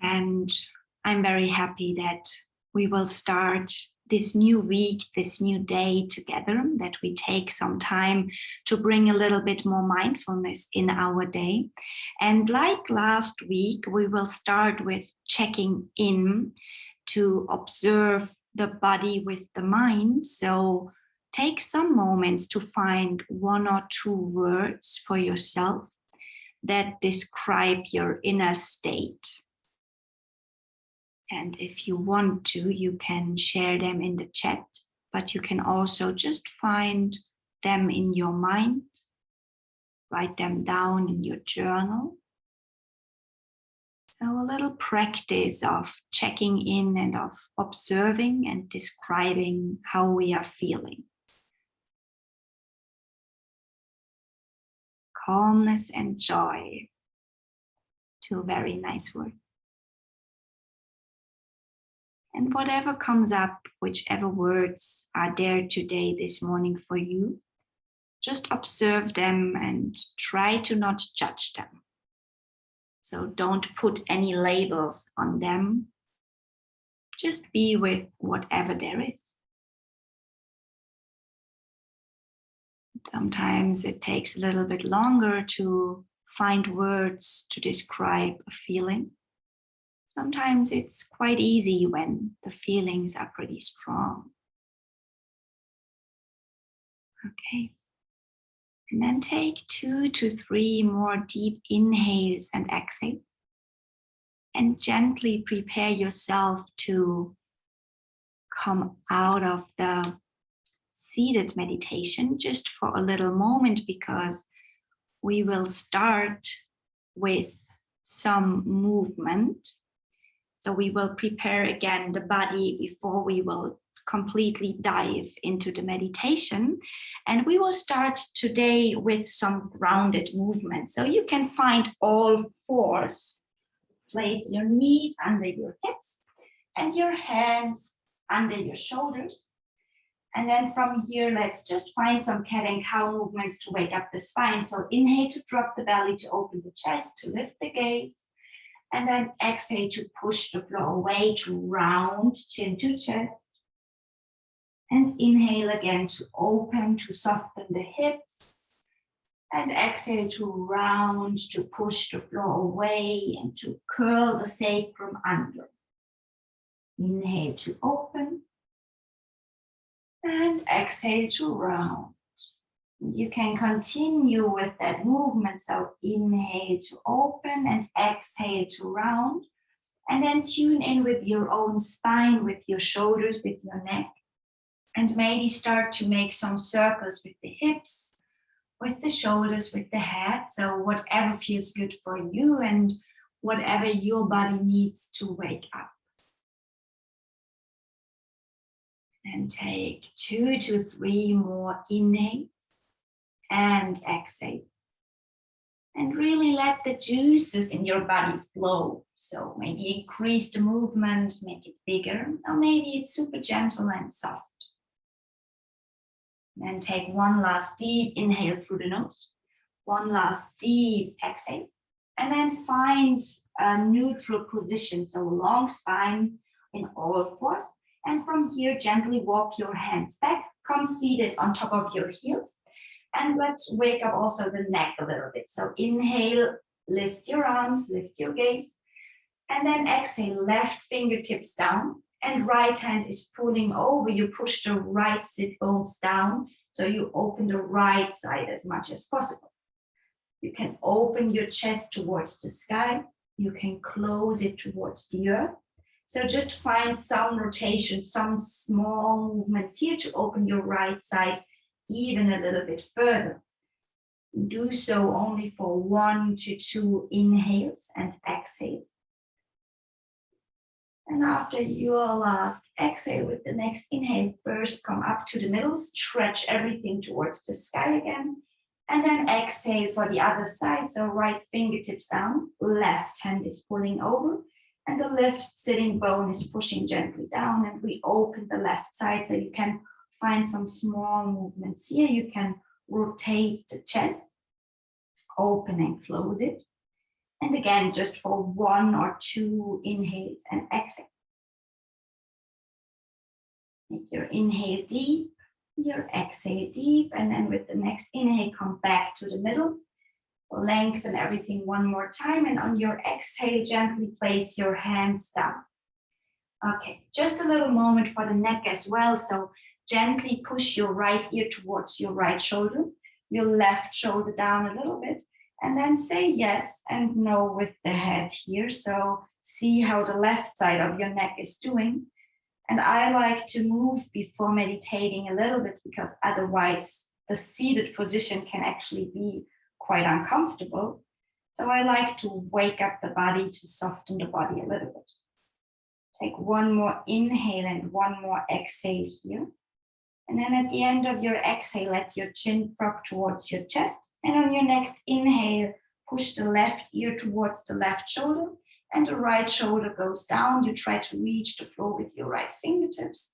And I'm very happy that we will start this new week, this new day together, that we take some time to bring a little bit more mindfulness in our day. And like last week, we will start with checking in to observe the body with the mind. So take some moments to find one or two words for yourself that describe your inner state. And if you want to, you can share them in the chat, but you can also just find them in your mind, write them down in your journal. So a little practice of checking in and of observing and describing how we are feeling. Calmness and joy, two very nice words. And whatever comes up, whichever words are there today, this morning for you, just observe them and try to not judge them. So don't put any labels on them. Just be with whatever there is. Sometimes it takes a little bit longer to find words to describe a feeling. Sometimes it's quite easy when the feelings are pretty strong. Okay. And then take 2 to 3 more deep inhales and exhales. And gently prepare yourself to come out of the seated meditation just for a little moment, because we will start with some movement. So we will prepare again the body before we will completely dive into the meditation. And we will start today with some grounded movement. So you can find all fours. Place your knees under your hips and your hands under your shoulders. And then from here, let's just find some cat and cow movements to wake up the spine. So inhale to drop the belly, to open the chest, to lift the gaze. And then exhale to push the floor away, to round chin to chest. And inhale again to open, to soften the hips. And exhale to round, to push the floor away and to curl the sacrum under. Inhale to open. And exhale to round. You can continue with that movement. So inhale to open and exhale to round. And then tune in with your own spine, with your shoulders, with your neck. And maybe start to make some circles with the hips, with the shoulders, with the head. So whatever feels good for you and whatever your body needs to wake up. And take 2 to 3 more inhales and exhales. And really let the juices in your body flow. So maybe increase the movement, make it bigger, or maybe it's super gentle and soft. Then take one last deep inhale through the nose, one last deep exhale, and then find a neutral position. So long spine in all fours. And from here, gently walk your hands back, come seated on top of your heels. And let's wake up also the neck a little bit. So inhale, lift your arms, lift your gaze. And then exhale, left fingertips down and right hand is pulling over. You push the right sit bones down. So you open the right side as much as possible. You can open your chest towards the sky. You can close it towards the earth. So just find some rotation, some small movements here to open your right side even a little bit further. Do so only for 1 to 2 inhales and exhales. And after your last exhale with the next inhale, first come up to the middle, stretch everything towards the sky again. And then exhale for the other side. So right fingertips down, left hand is pulling over. And the left sitting bone is pushing gently down, and we open the left side. So you can find some small movements here. You can rotate the chest, open and close it. And again, just for 1 or 2 inhales and exhale. Make your inhale deep, your exhale deep, and then with the next inhale, come back to the middle. Lengthen everything one more time, and on your exhale, gently place your hands down. Okay, just a little moment for the neck as well. So gently push your right ear towards your right shoulder, your left shoulder down a little bit, and then say yes and no with the head here. So see how the left side of your neck is doing. And I like to move before meditating a little bit, because otherwise the seated position can actually be quite uncomfortable. So I like to wake up the body, to soften the body a little bit. Take one more inhale and one more exhale here. And then at the end of your exhale, let your chin drop towards your chest. And on your next inhale, push the left ear towards the left shoulder, and the right shoulder goes down. You try to reach the floor with your right fingertips.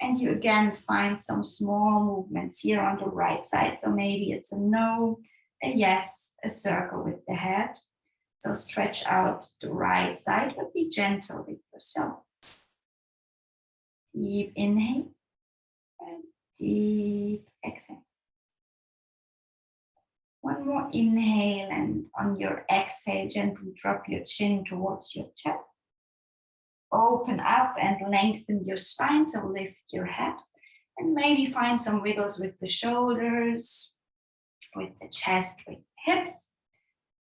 And you again find some small movements here on the right side. So maybe it's a no, a yes, a circle with the head. So stretch out the right side, but be gentle with yourself. Deep inhale and deep exhale. One more inhale, and on your exhale, gently drop your chin towards your chest. Open up and lengthen your spine, so lift your head. And maybe find some wiggles with the shoulders, with the chest, with the hips.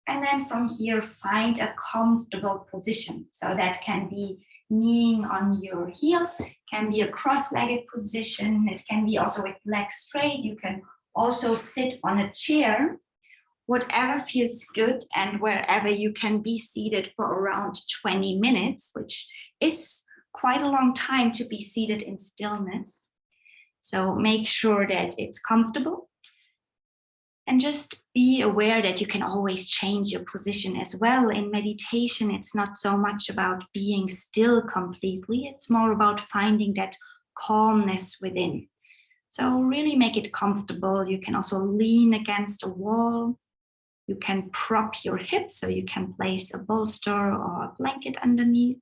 And then from here, find a comfortable position. So that can be kneeling on your heels, can be a cross-legged position. It can be also with legs straight. You can also sit on a chair, whatever feels good, and wherever you can be seated for around 20 minutes, which is quite a long time to be seated in stillness. So make sure that it's comfortable. And just be aware that you can always change your position as well. In meditation, it's not so much about being still completely. It's more about finding that calmness within. So really make it comfortable. You can also lean against a wall. You can prop your hips, so you can place a bolster or a blanket underneath.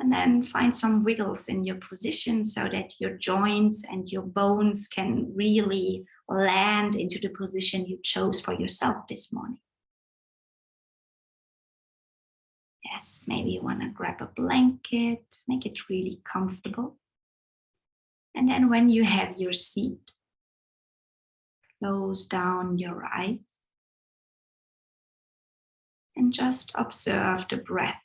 And then find some wiggles in your position so that your joints and your bones can really land into the position you chose for yourself this morning. Yes, maybe you want to grab a blanket, make it really comfortable. And then when you have your seat, close down your eyes and just observe the breath.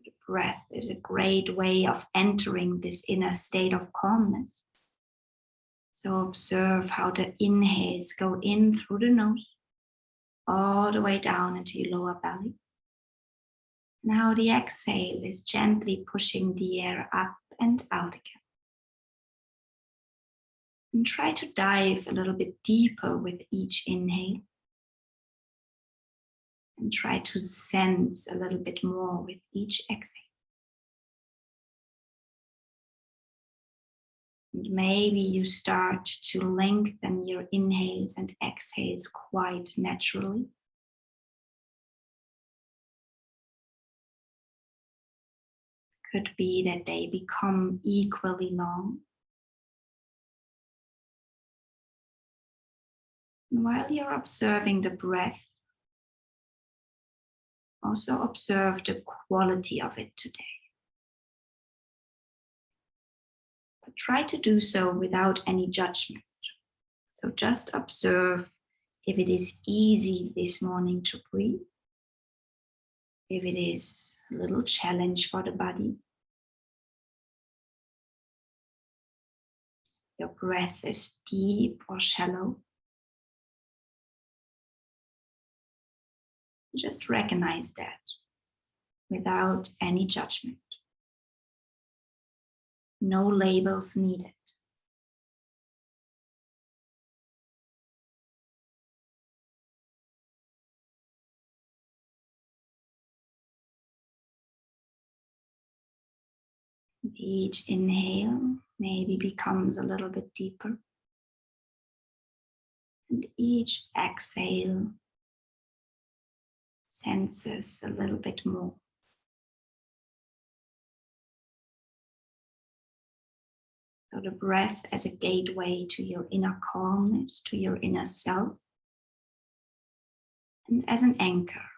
The breath is a great way of entering this inner state of calmness. So observe how the inhales go in through the nose, all the way down into your lower belly. Now the exhale is gently pushing the air up and out again. And try to dive a little bit deeper with each inhale. And try to sense a little bit more with each exhale. And maybe you start to lengthen your inhales and exhales quite naturally. Could be that they become equally long. And while you're observing the breath, also observe the quality of it today. But try to do so without any judgment. So just observe if it is easy this morning to breathe, if it is a little challenge for the body. Your breath is deep or shallow. Just recognize that without any judgment. No labels needed. Each inhale maybe becomes a little bit deeper. And each exhale senses a little bit more. So the breath as a gateway to your inner calmness, to your inner self, and as an anchor.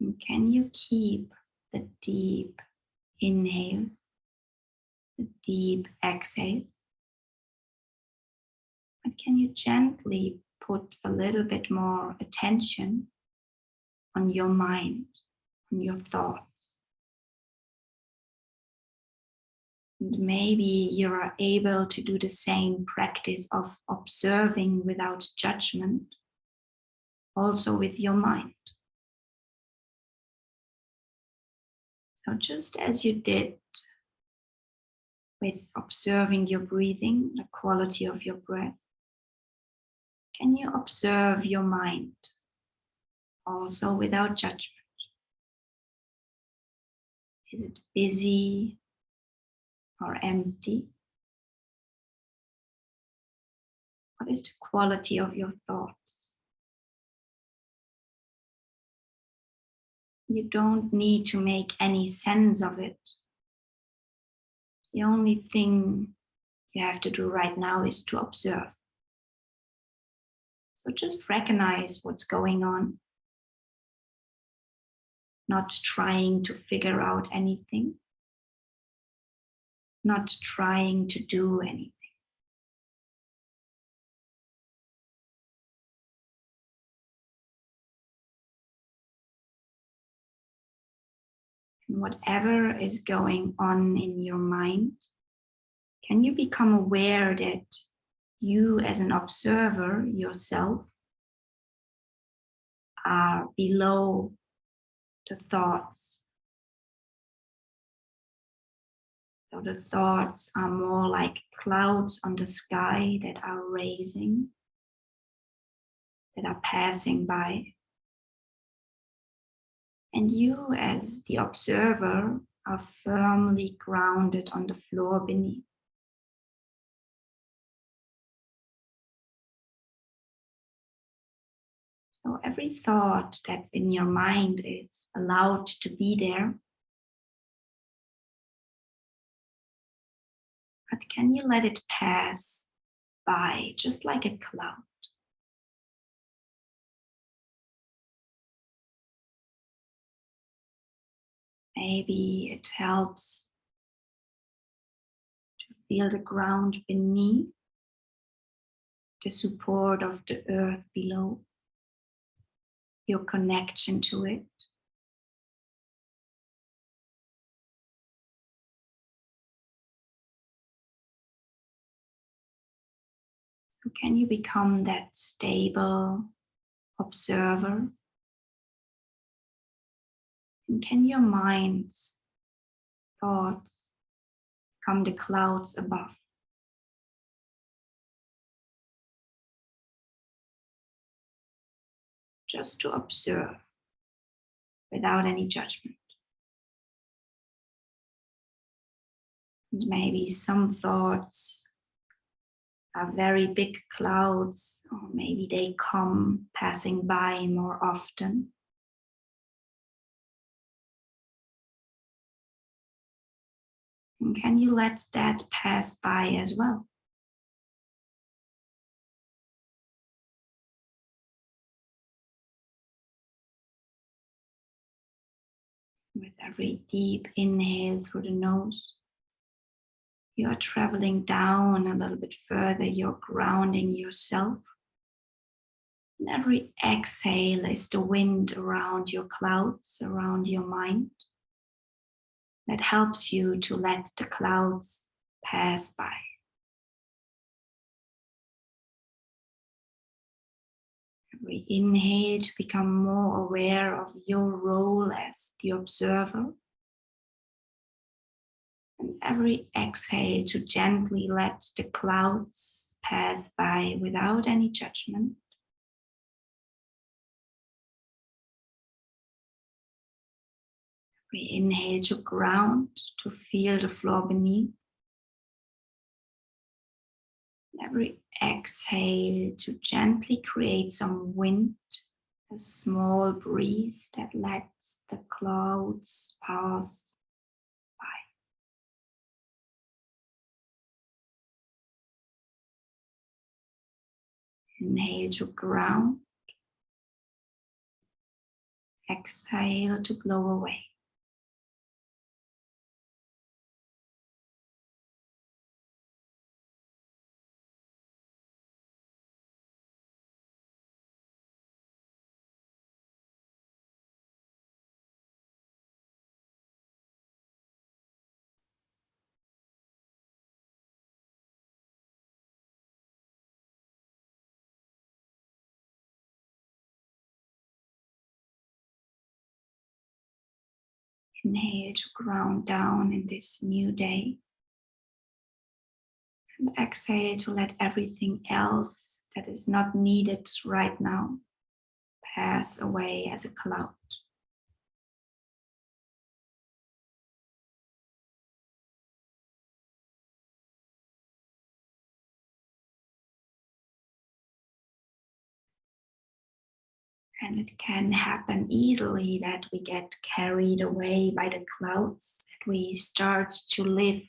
And can you keep the deep inhale, the deep exhale? But can you gently put a little bit more attention on your mind, on your thoughts? And maybe you are able to do the same practice of observing without judgment, also with your mind. So just as you did with observing your breathing, the quality of your breath, can you observe your mind also without judgment? Is it busy or empty? What is the quality of your thoughts? You don't need to make any sense of it. The only thing you have to do right now is to observe. So just recognize what's going on, not trying to figure out anything, not trying to do anything. And whatever is going on in your mind, can you become aware that you as an observer yourself are below the thoughts? So the thoughts are more like clouds on the sky that are raising, that are passing by. And you as the observer are firmly grounded on the floor beneath. So every thought that's in your mind is allowed to be there. But can you let it pass by just like a cloud? Maybe it helps to feel the ground beneath, the support of the earth below, your connection to it. So can you become that stable observer? And can your mind's thoughts become the clouds above? Just to observe without any judgment. And maybe some thoughts are very big clouds, or maybe they come passing by more often. And can you let that pass by as well? With every deep inhale through the nose, you are traveling down a little bit further, you're grounding yourself. And every exhale is the wind around your clouds, around your mind, that helps you to let the clouds pass by. Every inhale to become more aware of your role as the observer. And every exhale to gently let the clouds pass by without any judgment. We inhale to ground, to feel the floor beneath. Every exhale to gently create some wind, a small breeze that lets the clouds pass by. Inhale to ground. Exhale to blow away. Inhale to ground down in this new day. And exhale to let everything else that is not needed right now pass away as a cloud. And it can happen easily that we get carried away by the clouds, that we start to live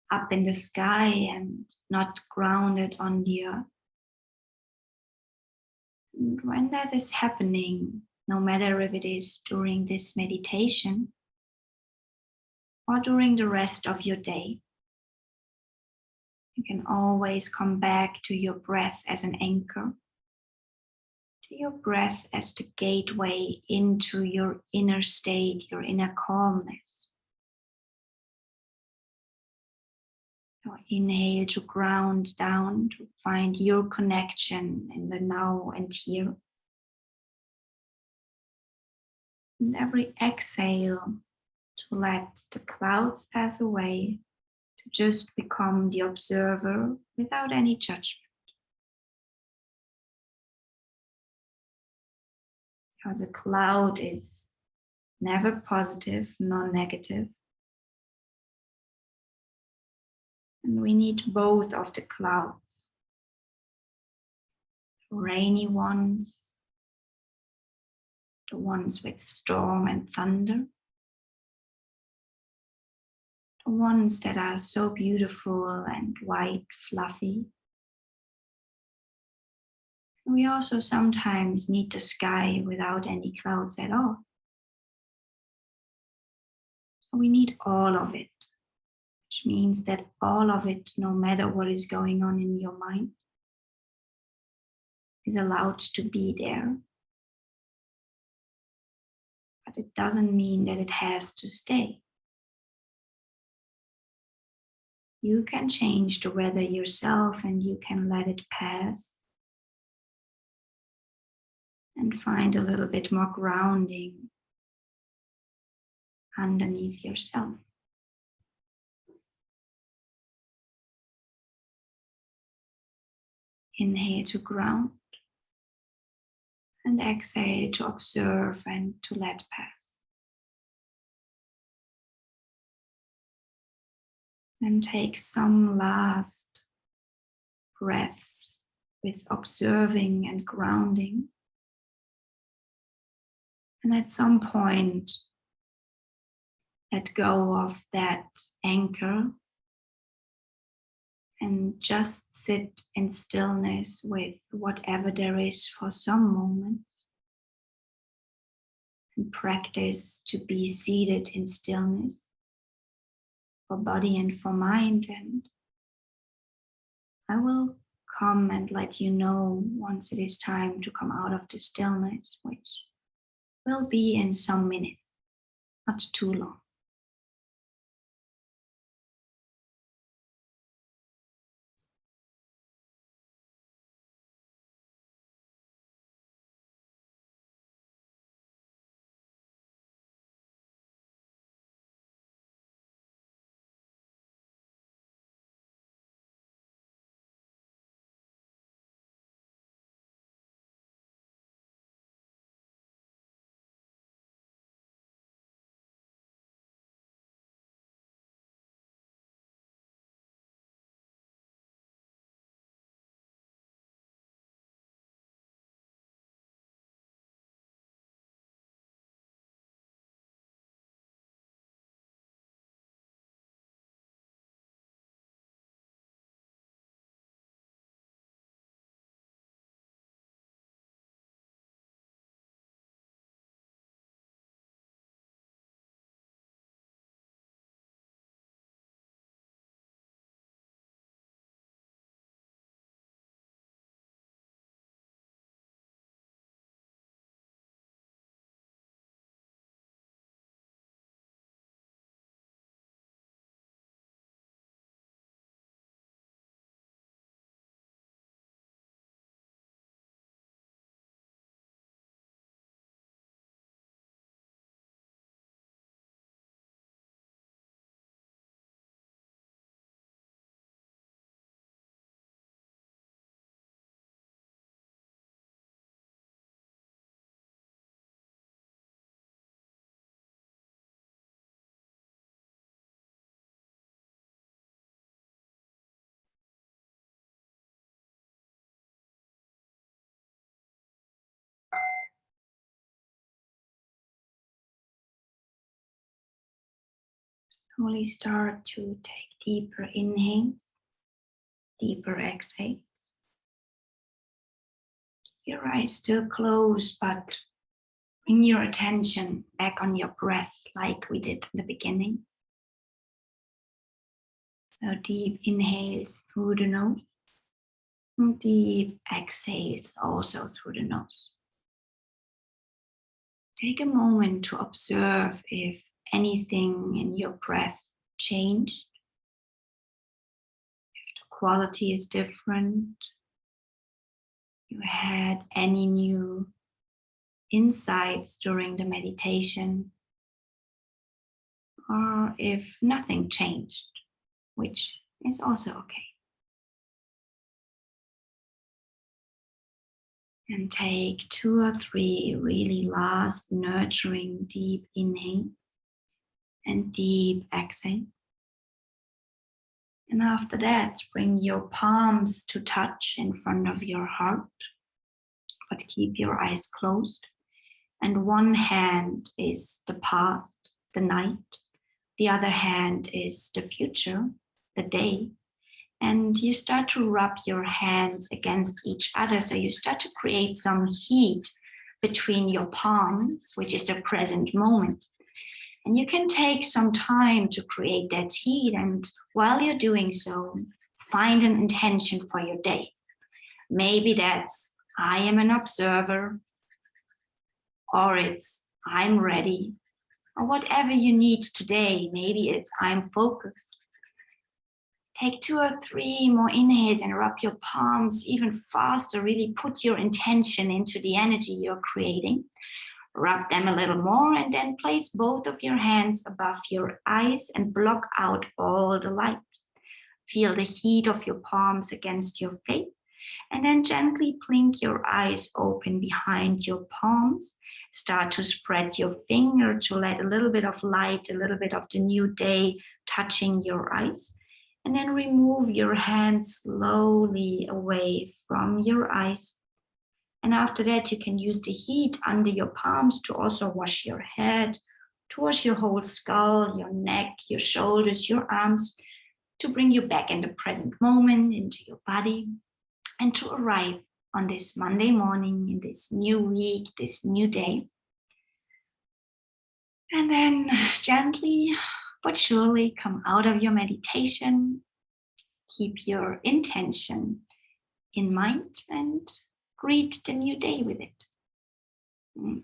up in the sky and not grounded on the earth. And when that is happening, no matter if it is during this meditation or during the rest of your day, you can always come back to your breath as an anchor, to your breath as the gateway into your inner state, your inner calmness. So inhale to ground down, to find your connection in the now and here. And every exhale to let the clouds pass away, to just become the observer without any judgment. Because a cloud is never positive nor negative. And we need both of the clouds. The rainy ones, the ones with storm and thunder, the ones that are so beautiful and white, fluffy. We also sometimes need the sky without any clouds at all. So we need all of it, which means that all of it, no matter what is going on in your mind, is allowed to be there. But it doesn't mean that it has to stay. You can change the weather yourself and you can let it pass and find a little bit more grounding underneath yourself. Inhale to ground and exhale to observe and to let pass. Then take some last breaths with observing and grounding. And at some point, let go of that anchor and just sit in stillness with whatever there is for some moments. And practice to be seated in stillness for body and for mind. And I will come and let you know once it is time to come out of the stillness, which will be in some minutes, not too long. Slowly start to take deeper inhales, deeper exhales. Your eyes still closed, but bring your attention back on your breath like we did in the beginning. So deep inhales through the nose, and deep exhales also through the nose. Take a moment to observe if anything in your breath changed, if the quality is different, you had any new insights during the meditation, or if nothing changed, which is also okay. And take 2 or 3 really last nurturing deep inhale and deep exhale. And after that, bring your palms to touch in front of your heart, but keep your eyes closed. And one hand is the past, the night. The other hand is the future, the day. And you start to rub your hands against each other. So you start to create some heat between your palms, which is the present moment. And you can take some time to create that heat. And while you're doing so, find an intention for your day. Maybe that's, I am an observer, or it's, I'm ready, or whatever you need today. Maybe it's, I'm focused. Take 2 or 3 more inhales and rub your palms even faster. Really put your intention into the energy you're creating. Rub them a little more and then place both of your hands above your eyes and block out all the light. Feel the heat of your palms against your face and then gently blink your eyes open behind your palms. Start to spread your finger to let a little bit of light, a little bit of the new day touching your eyes. And then remove your hands slowly away from your eyes. And after that, you can use the heat under your palms to also wash your head, to wash your whole skull, your neck, your shoulders, your arms, to bring you back in the present moment, into your body, and to arrive on this Monday morning, in this new week, this new day. And then gently but surely come out of your meditation. Keep your intention in mind and greet the new day with it. And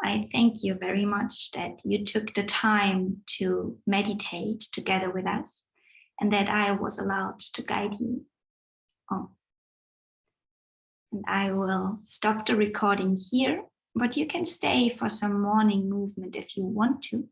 I thank you very much that you took the time to meditate together with us and that I was allowed to guide you on. And I will stop the recording here, but you can stay for some morning movement if you want to.